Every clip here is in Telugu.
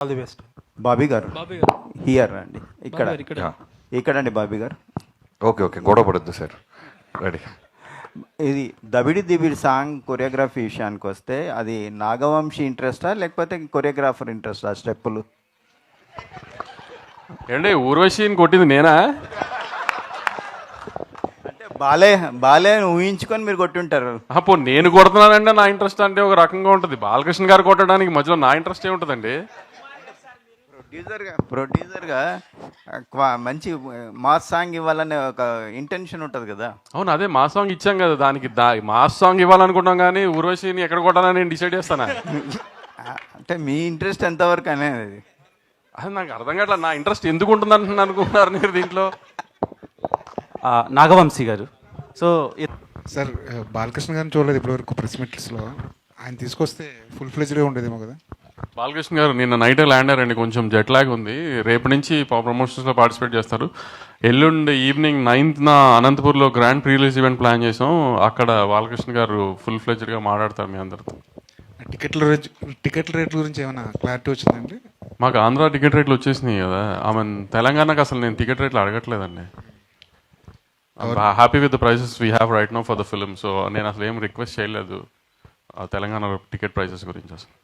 All the best. బాబీ గారు బాబీ గారు హియర్ అండి, ఇక్కడ బాబీ గారు ఇక్కడ. ఇక్కడండి బాబీ గారు. ఓకే ఓకే, గొడవ పడద్దు సార్, రెడీ. ఇది దబిడి దిబిడి సాంగ్ కొరియోగ్రఫీ విషయానికి వస్తే అది నాగవంశీ ఇంట్రెస్టా లేకపోతే కొరియోగ్రాఫర్ ఇంట్రెస్టా స్టెప్పులు? ఏంటి ఊర్వశిని కొట్టింది నేనా? అంటే బాలే బాలే ఊహించుకొని మీరు కొట్టుంటారు. అప్పుడు నేను కొడుతున్నానంటే నా ఇంట్రెస్ట్ అంటే ఒక రకంగా ఉంటుంది. బాలకృష్ణ గారు కొట్టడానికి మధ్యలో నా ఇంట్రెస్ట్ ఏముంటుందండి? ప్రొడ్యూసర్గా మంచి మాస్ సాంగ్ ఇవ్వాలనే ఒక ఇంటెన్షన్ ఉంటుంది కదా. అవును, అదే మా సాంగ్ ఇచ్చాం కదా, దానికి మాస్ సాంగ్ ఇవ్వాలనుకుంటాం కానీ ఊర్వశిని ఎక్కడ కొట్టాలని నేను డిసైడ్ చేస్తాను. అంటే మీ ఇంట్రెస్ట్ ఎంతవరకు అనేది అది నాకు అర్థం కావట్లేదు. నా ఇంట్రెస్ట్ ఎందుకు ఉంటుంది అనుకుంటున్నారు మీరు దీంట్లో? నాగవంశీ గారు. సో సార్, బాలకృష్ణ గారిని చూడలేదు ఇప్పటివరకు ప్రెస్ మీట్స్లో. ఆయన తీసుకొస్తే ఫుల్ ఫ్లెజ్డ్గా ఉండేదేమో కదా. బాలకృష్ణ గారు నిన్న నైటే ల్యాండ్ అయ్యారండి, కొంచెం జెట్ లాగ్ ఉంది. రేపు నుంచి ప్రమోషన్స్లో పార్టిసిపేట్ చేస్తారు. ఎల్లుండి ఈవినింగ్ 9th అనంతపూర్లో grand pre release event plan చేసాం. అక్కడ బాలకృష్ణ గారు ఫుల్ ఫ్లెజ్డ్గా మాట్లాడతారు మీ అందరితో. టికెట్ల రేట్ల గురించి ఏమైనా క్లారిటీ వచ్చిందండి? మాకు ఆంధ్ర టికెట్ రేట్లు వచ్చేసినాయి కదా. ఆమె తెలంగాణకు అసలు నేను టికెట్ రేట్లు అడగట్లేదండి. Happy with the prices we have right now for the film. So నేను అసలు ఏం రిక్వెస్ట్ చేయలేదు తెలంగాణ టికెట్ ప్రైసెస్ గురించి. అసలు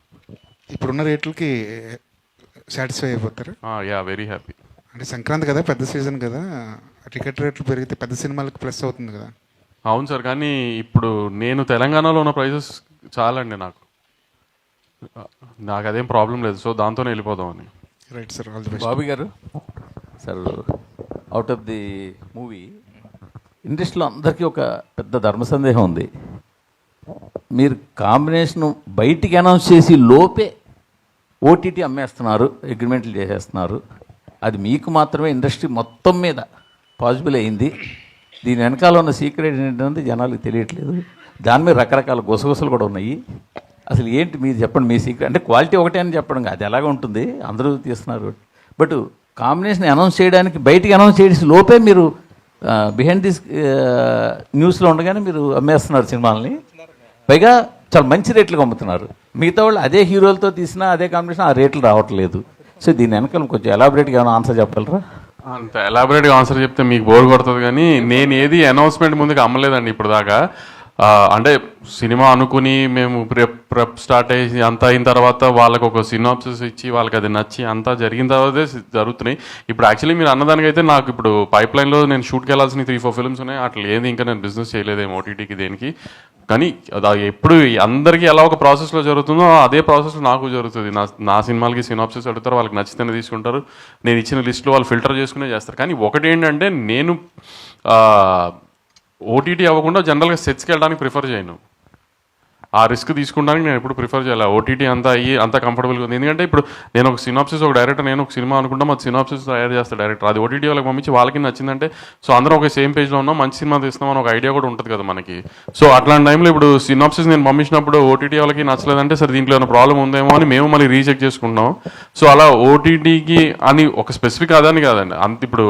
ఇప్పుడున్న రేట్లకి సాటిస్ఫై అయిపోతారు? Yeah, very happy. అంటే సంక్రాంతి కదా, పెద్ద సీజన్ కదా, టికెట్ రేట్లు పెరిగితే పెద్ద సినిమాలకు ప్లస్ అవుతుంది కదా. అవును సార్, కానీ ఇప్పుడు నేను తెలంగాణలో ఉన్న ప్రైసెస్ చాలండి నాకు అదేం ప్రాబ్లం లేదు. సో దాంతోనే వెళ్ళిపోదామని. Right sir, all the best. Bobby గారు sir, out of the movie ఇండస్ట్రీలో అందరికీ ఒక పెద్ద ధర్మ సందేహం ఉంది. మీరు కాంబినేషన్ బయటికి అనౌన్స్ చేసి లోపే ఓటీటీ అమ్మేస్తున్నారు, అగ్రిమెంట్లు చేసేస్తున్నారు. అది మీకు మాత్రమే ఇండస్ట్రీ మొత్తం మీద పాసిబుల్ అయింది. దీని వెనకాల ఉన్న సీక్రెట్ ఏంటంటే జనాలకు తెలియట్లేదు. దాని మీద రకరకాల గుసగుసలు కూడా ఉన్నాయి. అసలు ఏంటి మీరు చెప్పండి, మీ సీక్రెట్. అంటే క్వాలిటీ ఒకటే అని చెప్పడం అది ఎలాగ ఉంటుంది, అందరూ తీస్తున్నారు. బట్ కాంబినేషన్ అనౌన్స్ చేయడానికి బయటికి అనౌన్స్ చేసి లోపే మీరు బిహైండ్ దిస్ న్యూస్లో ఉండగానే మీరు అమ్మేస్తున్నారు సినిమాలని. పైగా చాలా మంచి రేట్లకు అమ్ముతున్నారు. మిగతా వాళ్ళు అదే హీరోలతో తీసినా అదే కాంబినేషన్ ఆ రేట్లు రావట్లేదు. సో దీని వెనకాల కొంచెం ఎలాబొరేట్గా ఏమైనా ఆన్సర్ చెప్పగలరా? అంత ఎలాబొరేట్గా ఆన్సర్ చెప్తే మీకు బోర్ కొడుతుంది, కానీ నేను ఏది అనౌన్స్మెంట్ ముందుకు అమ్మలేదండి ఇప్పుడు దాకా. అంటే సినిమా అనుకుని మేము ప్రెప్ స్టార్ట్ అయ్యి అంతా అయిన తర్వాత వాళ్ళకి ఒక సినాప్సిస్ ఇచ్చి వాళ్ళకి అది నచ్చి అంతా జరిగిన తర్వాతే జరుగుతున్నాయి. ఇప్పుడు యాక్చువల్లీ మీరు అన్నదానికైతే నాకు ఇప్పుడు పైప్ లైన్లో నేను షూట్కి వెళ్ళాల్సిన 3-4 ఫిల్మ్స్ ఉన్నాయి. అట్లా లేదు, ఇంకా నేను బిజినెస్ చేయలేదేమో ఓటీటీకి దేనికి. కానీ అది ఎప్పుడు అందరికీ ఎలా ఒక ప్రాసెస్లో జరుగుతుందో అదే ప్రాసెస్లో నాకు జరుగుతుంది. నా సినిమాలకి సినాప్సిస్ అడుగుతారు, వాళ్ళకి నచ్చితేనే తీసుకుంటారు. నేను ఇచ్చిన లిస్ట్లో వాళ్ళు ఫిల్టర్ చేసుకునే చేస్తారు. కానీ ఒకటి ఏంటంటే నేను ఓటీటీ అవ్వకుండా జనరల్గా సెట్స్కి వెళ్ళడానికి ప్రిఫర్ చేయను. ఆ రిస్క్ తీసుకుంటానికి నేను ఎప్పుడు ప్రిఫర్ చేయాలి. ఓటీటీ అంతా అయ్యి అంతా కంఫర్టబుల్గా ఉంది. ఎందుకంటే ఇప్పుడు నేను ఒక సినాప్సిస్, ఒక డైరెక్టర్, నేను ఒక సినిమా అనుకుంటాం, అది సినాప్సిస్ తయారు చేస్తాను డైరెక్టర్. అది ఓటీటీ వాళ్ళకి పంపించి వాళ్ళకి నచ్చిందంటే సో అందరం ఒక సేమ్ పేజ్లో ఉన్నాం, మంచి సినిమా తీస్తున్నాం అని ఒక ఐడియా కూడా ఉంటుంది కదా మనకి. సో అట్లాంటి టైంలో ఇప్పుడు సినాప్సిస్ నేను పంపించినప్పుడు ఓటీటీ వాళ్ళకి నచ్చలేదంటే సరే దీంట్లో ఏమైనా ప్రాబ్లం ఉందేమో అని మేము మళ్ళీ రీచెక్ చేసుకుంటాం. సో అలా ఓటీటీకి అని ఒక స్పెసిఫిక్ అదని కాదండి. అంత ఇప్పుడు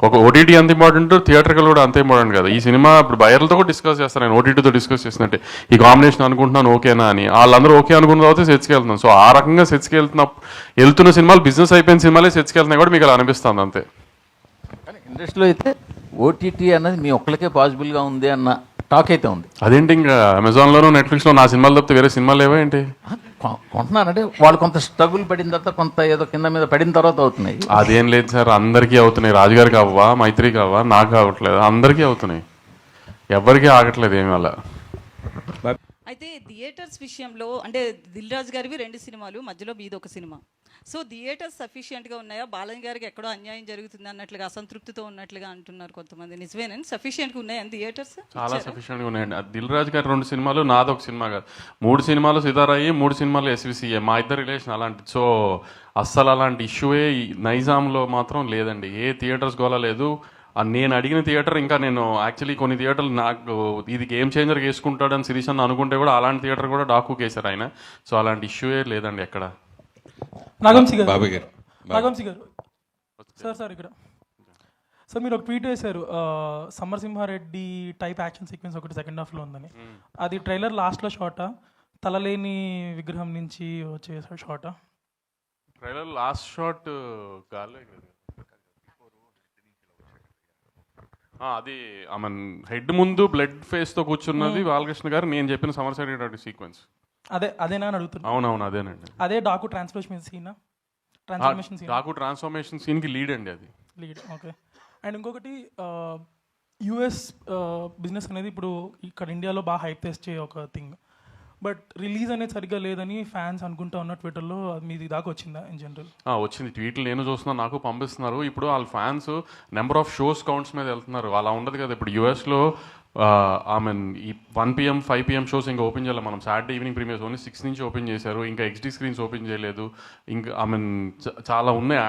ఒక ఓటీటీ అంత ఇంపార్టెంట్, థియేటర్కల్ కూడా అంత ఇంపార్టెంట్ కదా. ఈ సినిమా ఇప్పుడు బయర్లతో కూడా డిస్కస్ చేస్తాను నేను, ఓటీటీతో డిస్కస్ చేసినట్టే ఈ కాంబినేషన్ అనుకుంటున్నాను ఓకేనా అని. వాళ్ళందరూ ఓకే అనుకున్న తర్వాత సెట్స్కి వెళ్తున్నాను. సో ఆ రకంగా సెట్స్కి వెళ్తున్న సినిమాలు బిజినెస్ అయిపోయిన సినిమాలే సెట్స్కి వెళ్తున్నాయి కూడా మీకు అలా అనిపిస్తుంది అంతే. కానీ ఇండస్ట్రీలో అయితే ఓటీటీ అన్నది మీ ఒక్కరికే పాసిబుల్గా ఉంది అన్న టాక్ అయితే ఉంది. అదేంటి ఇంకా అమెజాన్లోనూ నెట్ఫ్లిక్స్లో నా సినిమాలు తప్పితే వేరే సినిమాలు ఏవో ఏంటి కొంటున్నారంటే వాళ్ళు కొంత స్ట్రగుల్ పడిన తర్వాత కొంత ఏదో కింద మీద పడిన తర్వాత అవుతున్నాయి. అదేం లేదు సార్, అందరికీ అవుతున్నాయి. రాజుగారికి అవ్వా, మైత్రికి అవ్వా, నాకు అవ్వట్లేదు, అందరికీ అవుతున్నాయి, ఎవరికీ ఆగట్లేదు ఏమి అలా. అయితే థియేటర్స్ విషయంలో అంటే దిల్ రాజు గారివి 2 సినిమాలు, మధ్యలో మీది ఒక సినిమా. సో థియేటర్స్ సఫిషియెంట్గా ఉన్నాయా? బాలయ్య గారికి ఎక్కడో అన్యాయం జరుగుతుంది అన్నట్లుగా, అసంతృప్తితో ఉన్నట్లుగా అంటున్నారు కొంతమంది. నిజమేనండి, సఫిషియెంట్గా ఉన్నాయని థియేటర్స్? చాలా సఫిషియెంట్గా ఉన్నాయండి. దిల్ రాజు గారి 2 సినిమాలు, నాది ఒక సినిమా కాదు, 3 సినిమాలు సితారాయి, 3 సినిమాలు ఎస్విసిఏ. మా ఇద్దరు రిలేషన్ అలాంటి. సో అస్సలు అలాంటి ఇష్యూయే నైజాంలో మాత్రం లేదండి. ఏ థియేటర్స్ గోలా లేదు. నేను అడిగిన థియేటర్, ఇంకా నేను యాక్చువల్లీ కొన్ని థియేటర్లు నాకు ఇది గేమ్ చేంజర్ వేసుకుంటాడని శిరీష్ అన్న అనుకుంటే కూడా అలాంటి థియేటర్ కూడా డాకు కేసారు ఆయన. సో అలాంటి ఇష్యూయే లేదండి ఎక్కడ. నాగవంశీ గారు. బాబీ గారు. నాగవంశీ గారు సార్ ఇక్కడ సార్ మీరు ఒక ట్వీట్ వేశారు, సమరసింహారెడ్డి టైప్ యాక్షన్ సీక్వెన్స్ ఒకటి సెకండ్ హాఫ్లో ఉందని. అది ట్రైలర్ లాస్ట్లో షాటా, తలలేని విగ్రహం నుంచి వచ్చే షాటా? ట్రైలర్ లాస్ట్ షాట్ గాల్లో అది ఆమె హెడ్ ముందు బ్లడ్ ఫేస్ తో కూర్చున్నది బాలకృష్ణ గారు, నేను చెప్పిన సమర్సైడ్ సీక్వెన్స్. అదేనా అని అడుగుతున్నా. అవునవును అదేనండి. అదే Daaku transformation scene Daaku transformation scene కి లీడ్ అండి అది. Lead, okay. అండ్ ఇంకొకటి యుఎస్ బిజినెస్ అనేది ఇప్పుడు ఇక్కడ ఇండియాలో బాగా హైప్ తెచ్చే ఒక థింగ్, బట్ రిలీజ్ అనేది సరిగ్గా లేదని ఫ్యాన్స్ అనుకుంటా ఉన్న ట్విట్టర్లో. మీది దాకా వచ్చిందా ఇన్ జనరల్? వచ్చింది, ట్వీట్లు నేను చూస్తున్నాను, నాకు పంపిస్తున్నారు. ఇప్పుడు వాళ్ళ fans number of shows counts మీద వెళ్తున్నారు. అలా ఉండదు కదా ఇప్పుడు యూఎస్లో. ఈ 1 PM 5 PM షోస్ ఇంకా ఓపెన్ చేయాలి. మనం సాటర్డే ఈవినింగ్ ప్రీమియర్స్ ఓన్లీ 6 నుంచి ఓపెన్ చేశారు. ఇంకా XD స్క్రీన్స్ ఓపెన్ చేయలేదు. ఇంకా చాలా ఉన్నాయి.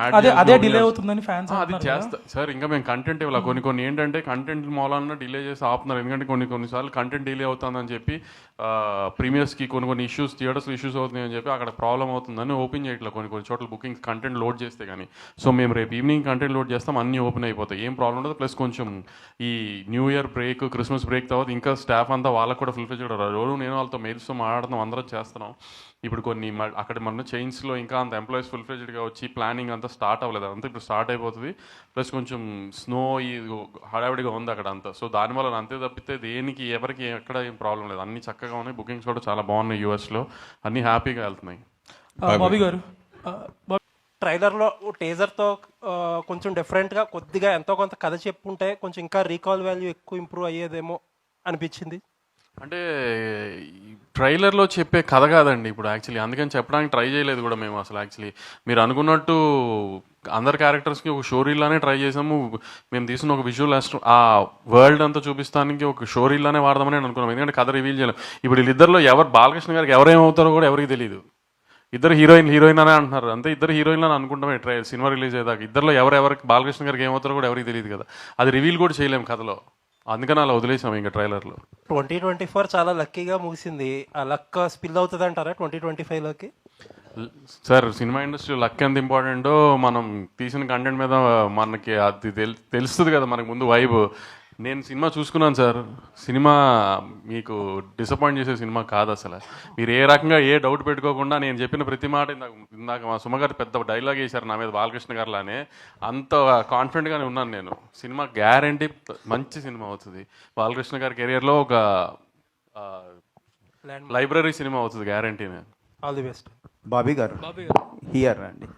అదే డిలే అవుతుందని ఫ్యాన్స్ అది చేస్తా సార్. ఇంకా మేము కంటెంట్ ఇవ్వాలి. కొన్ని ఏంటంటే కంటెంట్ మూలాన డిలే చేసి ఆపుతున్నారు. ఎందుకంటే కొన్నిసార్లు కంటెంట్ డిలే అవుతుందని చెప్పి ప్రీమియర్స్కి కొన్ని ఇష్యూస్, థియేటర్స్ ఇష్యూస్ అవుతున్నాయి అని చెప్పి అక్కడ ప్రాబ్లం అవుతుందని ఓపెన్ చేయట్లేదు కొన్ని చోట్ల బుకింగ్స్ కంటెంట్ లోడ్ చేస్తే కానీ. సో మేము రేపు ఈవినింగ్ కంటెంట్ లోడ్ చేస్తాం, అన్నీ ఓపెన్ అయిపోతాయి, ఏం ప్రాబ్లం ఉండదు. ప్లస్ కొంచెం ఈ new year break, Christmas break తర్వాత ఇంకా స్టాఫ్ అంతా వాళ్ళకు కూడా ఫుల్ఫిల్ చేయడం. రోజు నేను వాళ్ళతో మెయిల్స్తో మాట్లాడుతున్నాం, అందరం చేస్తున్నాం. ఇప్పుడు కొన్ని అక్కడ మన చైన్స్లో ఇంకా అంత ఎంప్లాయీస్ ఫుల్ఫిల్డ్గా వచ్చి ప్లానింగ్ అంతా స్టార్ట్ అవ్వలేదు, అంతా ఇప్పుడు స్టార్ట్ అయిపోతుంది. ప్లస్ కొంచెం స్నో ఈ హడావిడిగా ఉంది అక్కడ అంతా. సో దానివల్ల అంతే తప్పితే దేనికి ఎవరికి ఎక్కడ ఏం ప్రాబ్లం లేదు, అన్ని చక్కగా ఉన్నాయి. బుకింగ్స్ కూడా చాలా బాగున్నాయి యూఎస్లో, అన్నీ హ్యాపీగా వెళ్తున్నాయి. బాబీ గారు, ట్రైలర్లో టీజర్తో కొంచెం డిఫరెంట్గా కొద్దిగా ఎంతో కొంత కథ చెప్పుంటే కొంచెం ఇంకా రీకాల్ వాల్యూ ఎక్కువ ఇంప్రూవ్ అయ్యేదేమో అనిపించింది. అంటే ట్రైలర్లో చెప్పే కథ కాదండి ఇప్పుడు యాక్చువల్లీ, అందుకని చెప్పడానికి ట్రై చేయలేదు కూడా మేము అసలు. యాక్చువల్లీ మీరు అనుకున్నట్టు అందరు క్యారెక్టర్స్కి ఒక స్టోరీలానే ట్రై చేసాము. మేము తీసిన ఒక విజువల్ ఆ వరల్డ్ అంతా చూపిస్తానికి ఒక స్టోరీలానే వాడదామని అనుకున్నాం, ఎందుకంటే కథ రివీల్ చేయలేం. ఇప్పుడు వీళ్ళిద్దరిలో బాలకృష్ణ గారికి ఎవరేమవుతారో కూడా ఎవరికి తెలియదు. ఇద్దరు హీరోయిన్ అనే అంటున్నారు, అంతే ఇద్దరు హీరోయిన్లు అని అనుకుంటామే సినిమా రిలీజ్ అయ్యేదాకా. ఇద్దరులో ఎవరికి బాలకృష్ణ గారికి ఏమవుతారో కూడా ఎవరికి తెలియదు కదా, అది రివీల్ కూడా చేయలేము కథలో, అందుకని అలా వదిలేసాం ఇంకా ట్రైలర్లో. 2024 చాలా లక్కీగా ముగిసింది. ఆ లక్ స్పిల్ అవుతుంది అంటారా 2025లోకి? సార్ సినిమా ఇండస్ట్రీ లక్ ఎంత ఇంపార్టెంటో మనం తీసిన కంటెంట్ మీద మనకి అది తెలుస్తుంది కదా మనకు ముందు వైబ్. నేను సినిమా చూసుకున్నాను సార్, సినిమా మీకు డిసప్పాయింట్ చేసే సినిమా కాదు అసలు. మీరు ఏ రకంగా ఏ డౌట్ పెట్టుకోకుండా నేను చెప్పిన ప్రతి మాట ఇందాక మా సుమగారు పెద్ద డైలాగ్ వేశారు నా మీద బాలకృష్ణ గారులానే, అంత కాన్ఫిడెంట్గానే ఉన్నాను నేను. సినిమా గ్యారంటీ మంచి సినిమా అవుతుంది. బాలకృష్ణ గారి కెరియర్లో ఒక లైబ్రరీ సినిమా అవుతుంది గ్యారంటీనే. All the best. బాబీ గారు హియర్ అండి,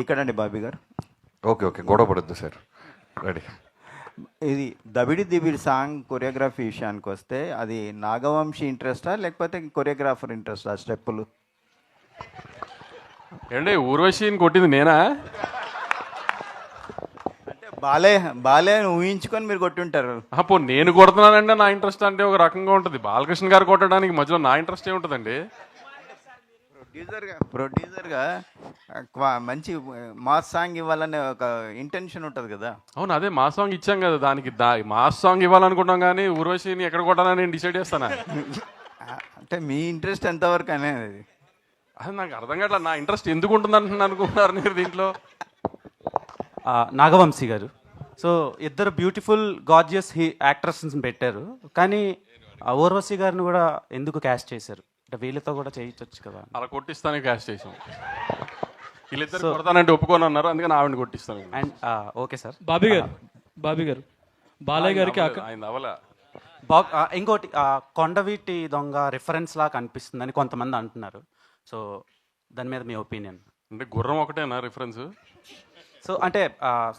ఇక్కడ అండి బాబీ గారు. ఓకే గొడవ పడద్దు సార్, రెడీ. ఇది దబిడి సాంగ్ కొరియోగ్రఫీ విషయానికి వస్తే అది నాగవంశీ ఇంట్రెస్టా లేకపోతే కొరియోగ్రాఫర్ ఇంట్రెస్టా స్టెప్పులు? ఏంటి ఊర్వశిని కొట్టింది నేనా? అంటే బాలే ఊహించుకొని మీరు కొట్టుంటారు. అప్పుడు నేను కొడుతున్నానంటే నా ఇంట్రెస్ట్ అంటే ఒక రకంగా ఉంటుంది, బాలకృష్ణ గారు కొట్టడానికి మధ్యలో నా ఇంట్రెస్ట్ ఏముంటుందండి? ప్రొడ్యూసర్గా మంచి మాస్ సాంగ్ ఇవ్వాలనే ఒక ఇంటెన్షన్ ఉంటుంది కదా. అవును, అదే మాస్ సాంగ్ ఇచ్చాం కదా, దానికి మాస్ సాంగ్ ఇవ్వాలనుకుంటాం కానీ ఊర్వశిని ఎక్కడ కొట్టాలని నేను డిసైడ్ చేస్తానా? అంటే మీ ఇంట్రెస్ట్ ఎంతవరకు అనేది అది నాకు అర్థం కావట్లేదు. నా ఇంట్రెస్ట్ ఎందుకు ఉంటుంది అనుకుంటున్నారు మీరు దీంట్లో? నాగవంశీ గారు, సో ఇద్దరు బ్యూటిఫుల్ గార్జియస్ యాక్ట్రెస్ని పెట్టారు, కానీ ఊర్వశి గారిని కూడా ఎందుకు క్యాస్ట్ చేశారు? అంటే వీళ్ళతో కూడా చేయించవచ్చు కదా. అలా కొట్టిస్తానే క్యాస్ట్ చేసాం. వీళ్ళిద్దరు కొడతానంటే ఒప్పుకొని అన్నారు, అందుకని ఆవిడని కొట్టిస్తాను. And okay sir. బాబీ గారు బాలయ్య గారికి ఆయన అవలా ఇంకోటి కొండవీటి దొంగ రిఫరెన్స్ లాగా కనిపిస్తుందని కొంతమంది అంటున్నారు, సో దాని మీద మీ ఒపీనియన్? అంటే గుర్రం ఒకటేనా రిఫరెన్స్? సో అంటే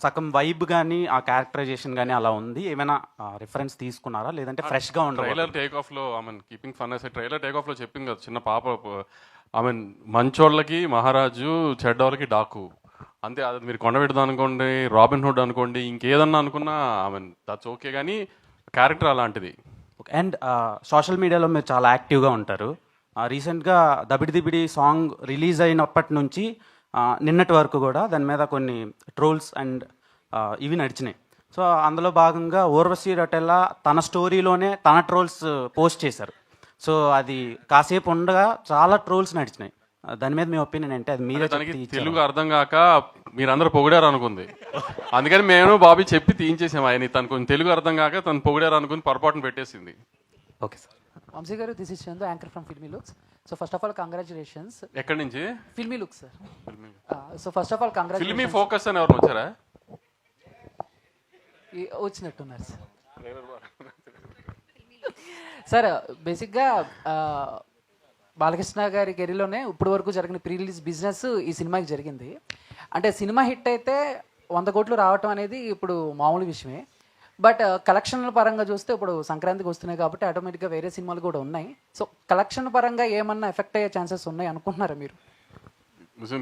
సగం వైబ్ కానీ ఆ క్యారెక్టరైజేషన్ కానీ అలా ఉంది, ఏమైనా రిఫరెన్స్ తీసుకున్నారా లేదంటే ఫ్రెష్గా ఉండదు? ట్రైలర్ టేక్ ఆఫ్లో కీపింగ్ ఫన్ అసలు ట్రైలర్ టేక్ ఆఫ్లో చెప్పింది కదా, చిన్న పాప మంచోళ్ళకి మహారాజు, చెడ్డోళ్ళకి డాకు, అంతే. అది మీరు కొండవీటి అనుకోండి, రాబిన్ హుడ్ అనుకోండి, ఇంకేదన్నా అనుకున్నా దట్స్ ఓకే, కానీ క్యారెక్టర్ అలాంటిది. అండ్ సోషల్ మీడియాలో మీరు చాలా యాక్టివ్గా ఉంటారు. రీసెంట్గా దబిడి సాంగ్ రిలీజ్ అయినప్పటి నుంచి నిన్నటి వరకు కూడా దాని మీద కొన్ని ట్రోల్స్ అండ్ ఇవి నడిచినాయి. సో అందులో భాగంగా ఊర్వశి రొటెల్లా తన స్టోరీలోనే తన ట్రోల్స్ పోస్ట్ చేశారు. సో అది కాసేపు ఉండగా చాలా ట్రోల్స్ నడిచినాయి. దాని మీద మీ ఒపీనియన్ ఏంటి? అది మీరే తెలుగు అర్థం కాక మీరందరూ పొగిడారు అనుకుంది, అందుకని మేము బాబీ చెప్పి తీయించేసాము. ఆయన తను కొంచెం తెలుగు అర్థం కాక తను పొగిడారు అనుకుని పొరపాటును పెట్టేసింది. Okay sir. వంశీ గారు, this is Chandu, anchor from filmy looks. So first of all congratulations. ఎక్కడి నుంచి? Filmy looks sir. So first of all filmy congratulations. Focus అని ఎవరు వచ్చారా? వచ్చినట్టున్నారు సార్. సార్ బేసిక్గా బాలకృష్ణ గారి కెరీర్లోనే ఇప్పటి వరకు జరిగిన ప్రీ రిలీజ్ బిజినెస్ ఈ సినిమాకి జరిగింది. అంటే సినిమా హిట్ అయితే 100 కోట్లు రావటం అనేది ఇప్పుడు మామూలు విషయమే. బట్ కలెక్షన్ల పరంగా చూస్తే ఇప్పుడు సంక్రాంతికి వస్తున్నాయి కాబట్టి ఆటోమేటిక్గా వేరే సినిమాలు కూడా ఉన్నాయి. సో కలెక్షన్ పరంగా ఏమన్నా ఎఫెక్ట్ అయ్యే ఛాన్సెస్ ఉన్నాయి అనుకుంటున్నారా మీరు?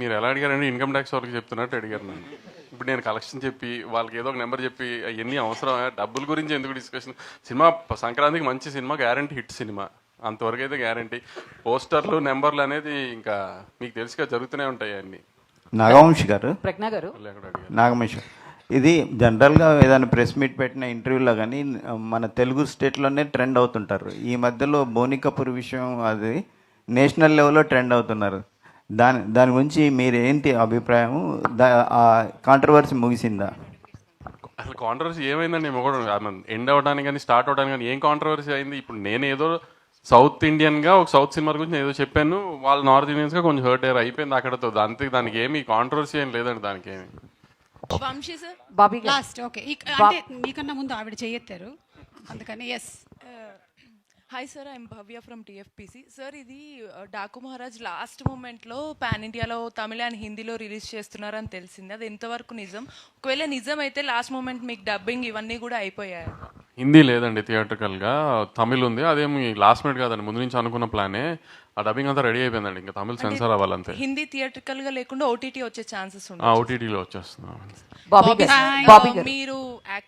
మీరు ఎలా అడిగారండి? ఇన్కమ్ ట్యాక్స్ వాళ్ళకి చెప్తున్నట్టు అడిగారు నన్ను. ఇప్పుడు నేను కలెక్షన్ చెప్పి వాళ్ళకి ఏదో ఒక నెంబర్ చెప్పి అవన్నీ అవసరం? డబ్బుల గురించి ఎందుకు డిస్కషన్? సినిమా సంక్రాంతికి మంచి సినిమా, గ్యారంటీ హిట్ సినిమా, అంతవరకు అయితే గ్యారంటీ. పోస్టర్లు నెంబర్లు అనేది ఇంకా మీకు తెలుసుగా జరుగుతూనే ఉంటాయి అన్నీ. నాగవంశి గారు, ప్రజ్ఞ గారు, నాగవంశి, ఇది జనరల్గా ఏదైనా ప్రెస్ మీట్ పెట్టిన ఇంటర్వ్యూలో కానీ మన తెలుగు స్టేట్లోనే ట్రెండ్ అవుతుంటారు. ఈ మధ్యలో బోని కపూర్ విషయం అది నేషనల్ లెవెల్లో ట్రెండ్ అవుతున్నారు. దాని గురించి మీరు ఏంటి అభిప్రాయం? ఆ కాంట్రవర్సీ ముగిసిందా? అసలు కాంట్రవర్సీ ఏమైందండి? మేము కూడా ఎండ్ అవ్వడానికి కానీ స్టార్ట్ అవ్వడానికి కానీ ఏం కాంట్రవర్సీ అయింది? ఇప్పుడు నేను ఏదో సౌత్ ఇండియన్గా ఒక సౌత్ సినిమా గురించి ఏదో చెప్పాను, వాళ్ళు నార్త్ ఇండియన్స్గా కొంచెం హర్ట్ అయ్యారు, అయిపోయింది అక్కడతో. దానికి ఏమి కాంట్రవర్సీ ఏం లేదండి. దానికి ఏమి. వంశీ సార్, బాబీ గారు. లాస్ట్. ఓకే, అంటే మీకన్నా ముందు ఆవిడ చేయెత్తారు అందుకని. Yes. Hi sir, I'm Bhavya from TFPC. Sir, ఇది డాకు మహారాజ్ లాస్ట్ మూమెంట్లో పాన్ ఇండియాలో తమిళ అండ్ హిందీలో రిలీజ్ చేస్తున్నారని తెలిసింది. అది ఎంతవరకు నిజం? ఒకవేళ నిజం అయితే లాస్ట్ మూమెంట్ మీకు డబ్బింగ్ ఇవన్నీ కూడా అయిపోయాయి? హిందీ లేదండి థియేటర్కల్గా, తమిళ్ ఉంది. అదేమి లాస్ట్ మినిట్ కాదండి, ముందు నుంచి అనుకున్న ప్లానే. ఆ డబ్బింగ్ అంతా రెడీ అయిపోయిందండి, ఇంకా తమిళ్ సెన్సార్ అవ్వాలంతే. హిందీ థియేటర్కల్గా లేకుండా ఓటీటీ వచ్చే ఛాన్సెస్ ఓటీటీలో వచ్చేస్తున్నాం. బాబీ గారు, మీరు యాక్చువల్